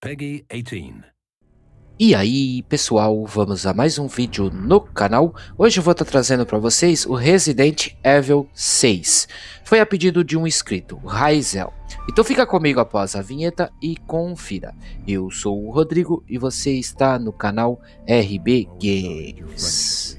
Peggy 18. E aí pessoal, vamos a mais um vídeo no canal. Hoje eu vou estar trazendo para vocês o Resident Evil 6. Foi a pedido de um inscrito, Raizel. Então fica comigo após a vinheta e confira. Eu sou o Rodrigo e você está no canal RB Games.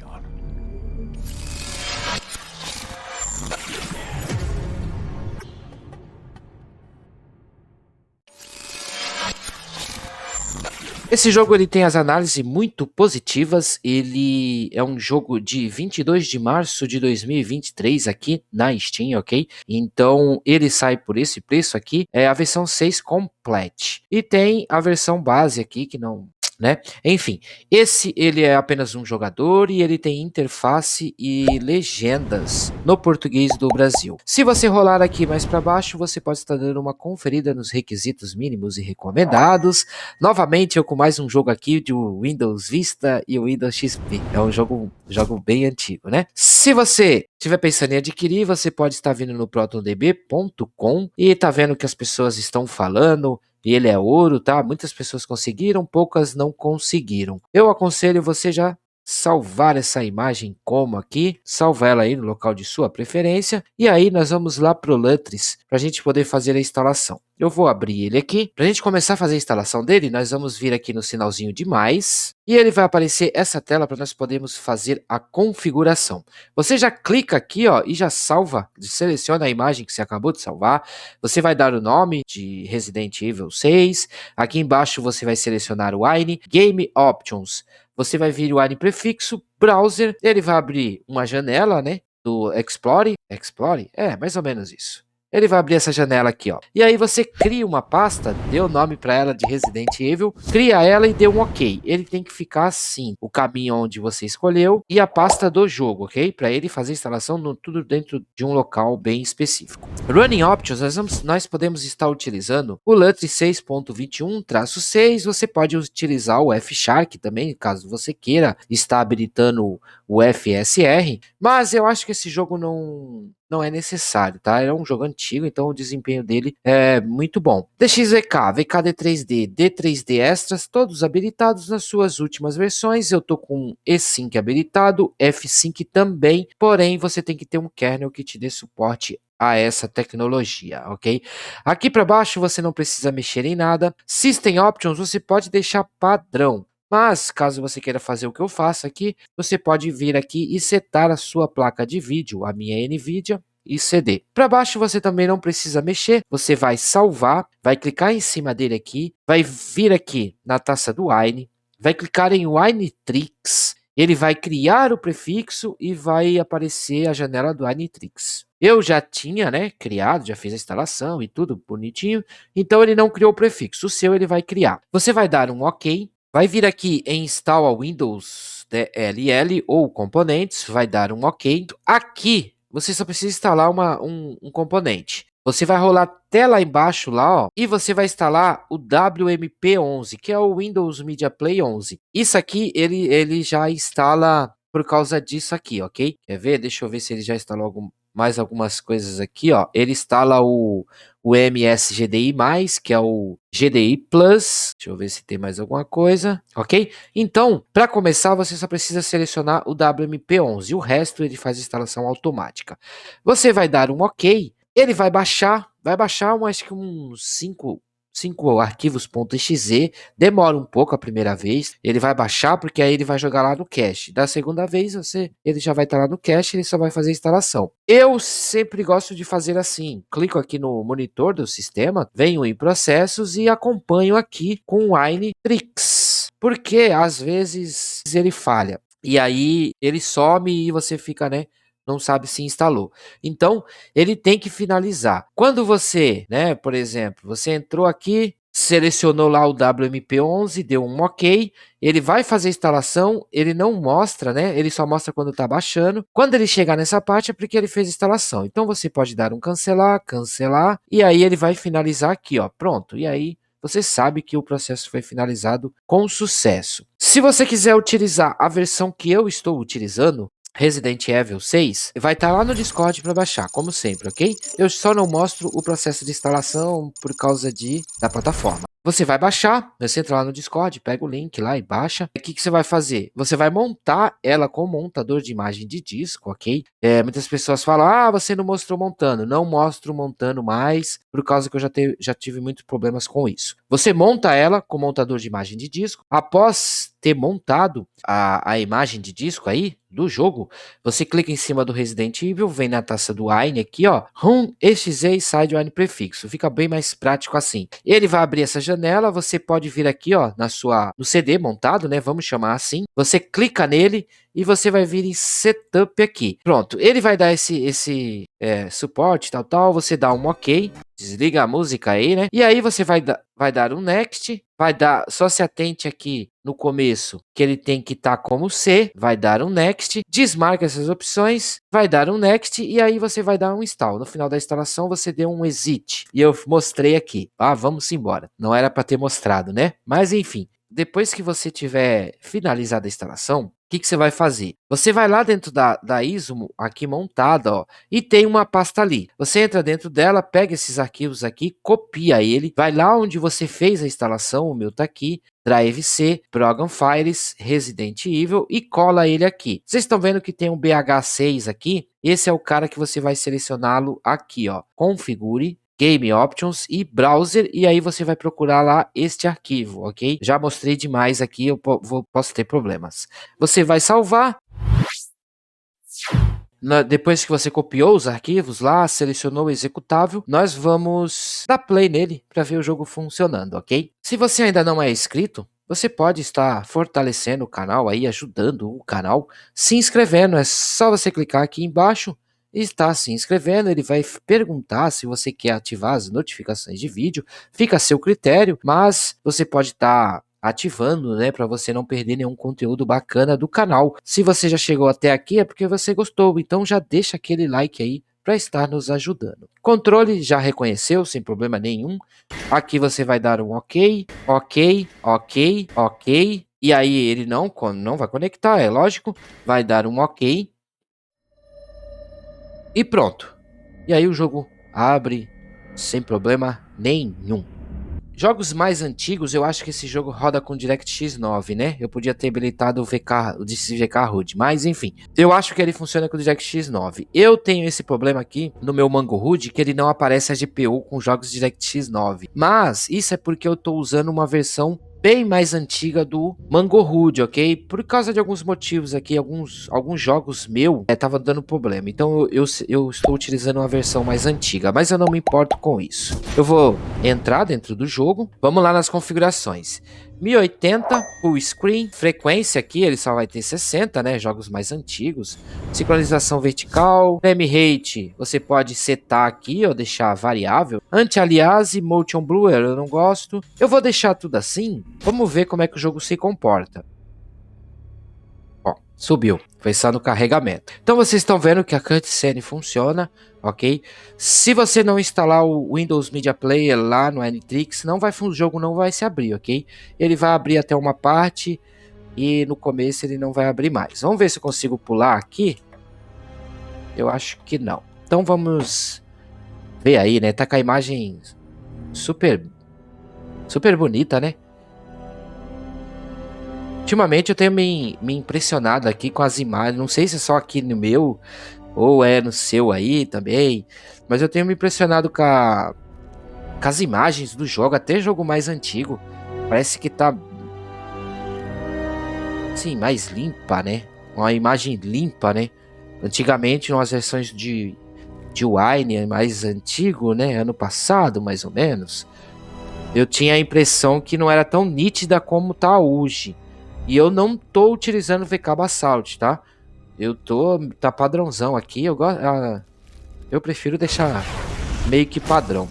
Esse jogo ele tem as análises muito positivas, ele é um jogo de 22 de março de 2023 aqui na Steam, ok? Então ele sai por esse preço aqui, é a versão 6 Complete. E tem a versão base aqui que não... né? Enfim, esse ele é apenas um jogador e ele tem interface e legendas no português do Brasil. Se você rolar aqui mais para baixo, você pode estar dando uma conferida nos requisitos mínimos e recomendados. Novamente eu com mais um jogo aqui de Windows Vista e o Windows XP. É um jogo bem antigo, né? Se você estiver pensando em adquirir, você pode estar vindo no protondb.com e tá vendo que as pessoas estão falando. E ele é ouro, tá? Muitas pessoas conseguiram, poucas não conseguiram. Eu aconselho você já salvar essa imagem como aqui, salva ela aí no local de sua preferência, e aí nós vamos lá pro Lutris para a gente poder fazer a instalação. Eu vou abrir ele aqui, para a gente começar a fazer a instalação dele, nós vamos vir aqui no sinalzinho de mais, e ele vai aparecer essa tela para nós podermos fazer a configuração. Você já clica aqui, ó, e já salva, seleciona a imagem que você acabou de salvar, você vai dar o nome de Resident Evil 6, aqui embaixo você vai selecionar o Wine, Game Options, você vai vir o Wine prefixo, Browser, ele vai abrir uma janela, né, do Explore, mais ou menos isso. Ele vai abrir essa janela aqui, ó. E aí você cria uma pasta, dê o nome para ela de Resident Evil, cria ela e dê um OK. Ele tem que ficar assim, o caminho onde você escolheu e a pasta do jogo, ok? Para ele fazer a instalação tudo dentro de um local bem específico. Running Options, nós podemos estar utilizando o LUT 6.21-6, você pode utilizar o F-Shark também, caso você queira estar habilitando o FSR, mas eu acho que esse jogo não é necessário, tá? É um jogo antigo, então o desempenho dele é muito bom. DXVK, VKD3D, D3D Extras, todos habilitados nas suas últimas versões. Eu tô com E-Sync habilitado, F-Sync também, porém você tem que ter um kernel que te dê suporte a essa tecnologia, ok? Aqui para baixo você não precisa mexer em nada. System Options você pode deixar padrão. Mas, caso você queira fazer o que eu faço aqui, você pode vir aqui e setar a sua placa de vídeo, a minha NVIDIA, e CD. Para baixo você também não precisa mexer, você vai salvar, vai clicar em cima dele aqui, vai vir aqui na taça do Wine, vai clicar em Winetrix, ele vai criar o prefixo e vai aparecer a janela do Winetrix. Eu já tinha, né, criado, já fiz a instalação e tudo bonitinho, então ele não criou o prefixo, o seu ele vai criar. Você vai dar um OK. Vai vir aqui em Install Windows DLL ou componentes, vai dar um OK. Aqui você só precisa instalar um componente. Você vai rolar até lá embaixo lá, ó, e você vai instalar o WMP11, que é o Windows Media Player 11. Isso aqui ele já instala por causa disso aqui, ok? Quer ver? Deixa eu ver se ele já instalou mais algumas coisas aqui, ó. Ele instala o MSGDI+, que é o GDI Plus. Deixa eu ver se tem mais alguma coisa, ok? Então, para começar, você só precisa selecionar o WMP11. O resto ele faz instalação automática. Você vai dar um OK. Ele vai baixar acho que uns 5 arquivos .exe, demora um pouco a primeira vez, ele vai baixar porque aí ele vai jogar lá no cache. Da segunda vez ele já vai estar lá no cache, ele só vai fazer a instalação. Eu sempre gosto de fazer assim, clico aqui no monitor do sistema, venho em processos e acompanho aqui com o Winetrix, porque às vezes ele falha. E aí ele some e você fica, né, não sabe se instalou. Então, ele tem que finalizar. Quando você, né, por exemplo, você entrou aqui, selecionou lá o WMP11, deu um OK, ele vai fazer a instalação, ele não mostra, né, ele só mostra quando está baixando. Quando ele chegar nessa parte é porque ele fez a instalação. Então, você pode dar um cancelar, e aí ele vai finalizar aqui, ó, pronto. E aí, você sabe que o processo foi finalizado com sucesso. Se você quiser utilizar a versão que eu estou utilizando, Resident Evil 6, vai estar lá no Discord para baixar, como sempre, ok? Eu só não mostro o processo de instalação por causa da plataforma. você vai baixar, você entra lá no Discord, pega o link lá e baixa. O que você vai fazer? Você vai montar ela com montador de imagem de disco, ok? Muitas pessoas falam, ah, você não mostrou montando. Não mostro montando mais, por causa que eu já tive muitos problemas com isso. Você monta ela com montador de imagem de disco. Após ter montado a imagem de disco aí do jogo, você clica em cima do Resident Evil, vem na taça do Wine aqui, ó, exe e sai do Wine prefixo. Fica bem mais prático assim. Ele vai abrir essa janela, você pode vir aqui, ó, no CD montado, né, vamos chamar assim. Você clica nele e você vai vir em Setup aqui. Pronto, ele vai dar esse suporte, tal, você dá um OK, desliga a música aí, né? E aí você vai dar um Next, só se atente aqui no começo, que ele tem que estar como C, vai dar um Next, desmarca essas opções, vai dar um Next e aí você vai dar um Install. No final da instalação você deu um Exit. E eu mostrei aqui. Ah, vamos embora. Não era para ter mostrado, né? Mas enfim, depois que você tiver finalizado a instalação, o que você vai fazer? Você vai lá dentro da ISO aqui montada, ó, e tem uma pasta ali. Você entra dentro dela, pega esses arquivos aqui, copia ele, vai lá onde você fez a instalação, o meu tá aqui, Drive C, Program Files, Resident Evil e cola ele aqui. Vocês estão vendo que tem um BH6 aqui? Esse é o cara que você vai selecioná-lo aqui, ó. Configure, Game Options e Browser, e aí você vai procurar lá este arquivo, ok? Já mostrei demais aqui, eu posso ter problemas. Você vai salvar. Depois que você copiou os arquivos lá, selecionou o executável, nós vamos dar play nele para ver o jogo funcionando, ok? Se você ainda não é inscrito, você pode estar fortalecendo o canal aí, ajudando o canal, se inscrevendo. É só você clicar aqui embaixo e estar se inscrevendo. Ele vai perguntar se você quer ativar as notificações de vídeo, fica a seu critério, mas você pode estar ativando, né, para você não perder nenhum conteúdo bacana do canal. Se você já chegou até aqui é porque você gostou, então já deixa aquele like aí para estar nos ajudando. Controle já reconheceu sem problema nenhum. Aqui você vai dar um OK, OK, OK, OK. E aí ele não vai conectar, é lógico. Vai dar um OK. E pronto. E aí o jogo abre sem problema nenhum. Jogos mais antigos, eu acho que esse jogo roda com DirectX 9, né? Eu podia ter habilitado o VK HUD, mas enfim. Eu acho que ele funciona com o DirectX 9. Eu tenho esse problema aqui no meu Mango HUD, que ele não aparece a GPU com jogos DirectX 9. Mas isso é porque eu estou usando uma versão bem mais antiga do Mango HUD, ok? Por causa de alguns motivos aqui, alguns jogos meu tava dando problema. Então eu estou utilizando uma versão mais antiga, mas eu não me importo com isso. Eu vou entrar dentro do jogo. Vamos lá nas configurações. 1080, full screen, frequência aqui ele só vai ter 60, né? Jogos mais antigos. Sincronização vertical, frame rate, você pode setar aqui ou deixar variável. Anti-aliasing, motion blur, eu não gosto. Eu vou deixar tudo assim. Vamos ver como é que o jogo se comporta. Ó, subiu. Foi só no carregamento. Então vocês estão vendo que a cutscene funciona, ok? Se você não instalar o Windows Media Player lá no Nitrix, o jogo não vai se abrir, ok? Ele vai abrir até uma parte e no começo ele não vai abrir mais. Vamos ver se eu consigo pular aqui. Eu acho que não. Então vamos ver aí, né? Tá com a imagem super bonita, né? Ultimamente eu tenho me impressionado aqui com as imagens. Não sei se é só aqui no meu ou é no seu aí também, mas eu tenho me impressionado com as imagens do jogo, até jogo mais antigo. Parece que tá assim, mais limpa, né? Uma imagem limpa, né? Antigamente, nas versões de Wine mais antigo, né? Ano passado, mais ou menos, eu tinha a impressão que não era tão nítida como tá hoje. E eu não tô utilizando VK Basalt, tá? Tá padrãozão aqui, eu prefiro deixar meio que padrão.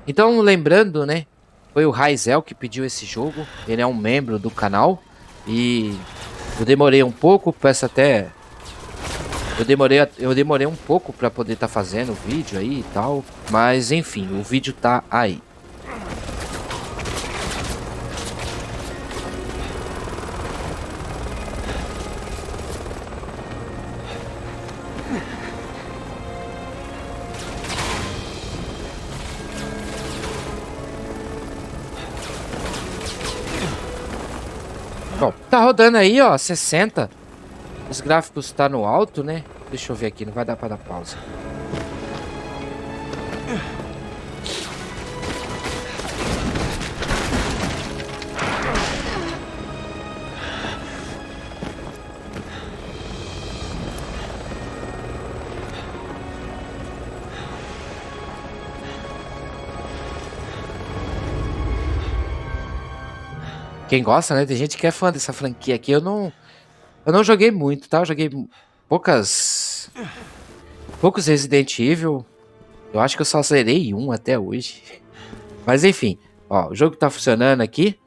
Então, lembrando, né, foi o Raizel que pediu esse jogo, ele é um membro do canal, e eu demorei um pouco, peço até... Eu demorei um pouco para poder estar fazendo o vídeo aí e tal, mas enfim, o vídeo tá aí. Bom, tá rodando aí, ó, 60. Os gráficos tá no alto, né? Deixa eu ver aqui, não vai dar pra dar pausa. Quem gosta, né? Tem gente que é fã dessa franquia aqui. Eu não joguei muito, tá? Eu joguei poucos Resident Evil. Eu acho que eu só zerei um até hoje. Mas enfim, ó, o jogo tá funcionando aqui.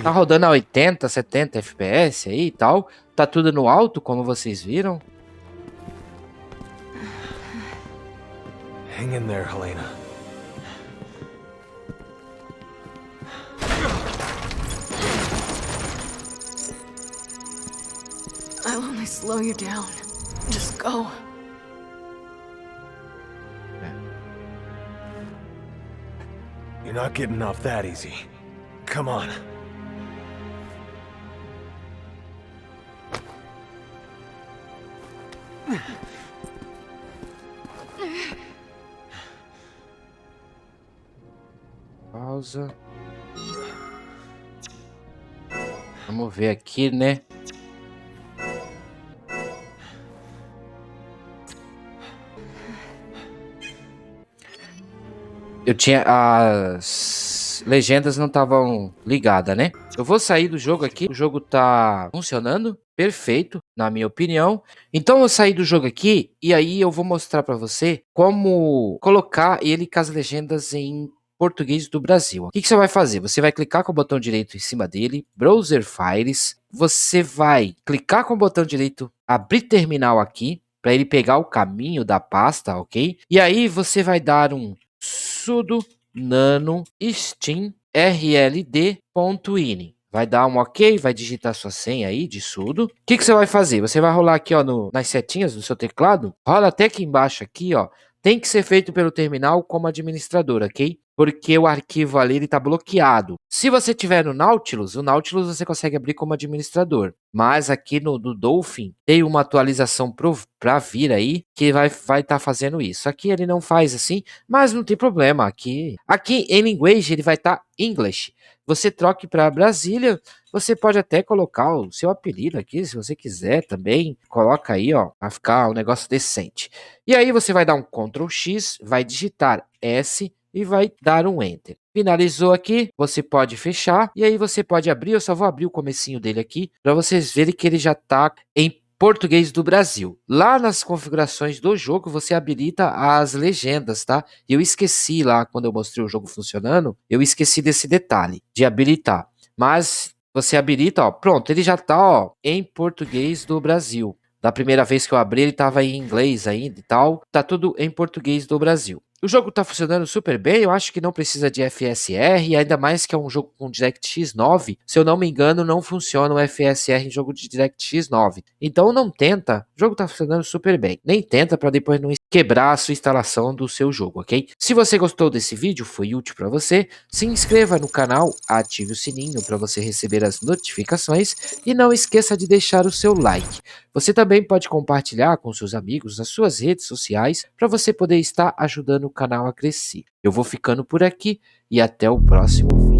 Tá rodando a 80, 70 FPS aí e tal. Tá tudo no alto, como vocês viram. Hang in there, Helena. I'll only slow you down. Just go. You're not getting off that easy. Come on. Pausa. Vamos ver aqui, né? Eu tinha... As legendas não estavam ligadas, né? Eu vou sair do jogo aqui. O jogo tá funcionando. Perfeito, na minha opinião. Então eu vou sair do jogo aqui. E aí eu vou mostrar pra você como colocar ele com as legendas em português do Brasil. O que você vai fazer? Você vai clicar com o botão direito em cima dele. Browser Files. Você vai clicar com o botão direito. Abrir terminal aqui. Para ele pegar o caminho da pasta, ok? E aí você vai dar um sudo nano steam rld.ini. Vai dar um ok, vai digitar sua senha aí de sudo. O que você vai fazer? Você vai rolar aqui, ó, nas setinhas do seu teclado. Rola até aqui embaixo aqui, ó. Tem que ser feito pelo terminal como administrador, ok? Porque o arquivo ali está bloqueado. Se você tiver no Nautilus, o Nautilus você consegue abrir como administrador. Mas aqui no Dolphin tem uma atualização para vir aí que vai estar fazendo isso. Aqui ele não faz assim, mas não tem problema. Aqui em Language ele vai estar English. Você troque para Brasília. Você pode até colocar o seu apelido aqui, se você quiser também. Coloca aí, ó, para ficar um negócio decente. E aí você vai dar um Ctrl X, vai digitar S e vai dar um Enter. Finalizou aqui, você pode fechar e aí você pode abrir. Eu só vou abrir o comecinho dele aqui para vocês verem que ele já está em português do Brasil. Lá nas configurações do jogo você habilita as legendas, tá? Eu esqueci lá quando eu mostrei o jogo funcionando, eu esqueci desse detalhe de habilitar. Mas você habilita, ó, pronto, ele já tá, ó, em português do Brasil. Da primeira vez que eu abri, ele tava em inglês ainda e tal. Tá tudo em português do Brasil. O jogo tá funcionando super bem, eu acho que não precisa de FSR, ainda mais que é um jogo com DirectX 9. Se eu não me engano, não funciona o FSR em jogo de DirectX 9. Então não tenta, o jogo tá funcionando super bem. Nem tenta para depois não quebrar a sua instalação do seu jogo, ok? Se você gostou desse vídeo, foi útil para você, se inscreva no canal, ative o sininho para você receber as notificações e não esqueça de deixar o seu like. Você também pode compartilhar com seus amigos nas suas redes sociais para você poder estar ajudando o canal a crescer. Eu vou ficando por aqui e até o próximo vídeo.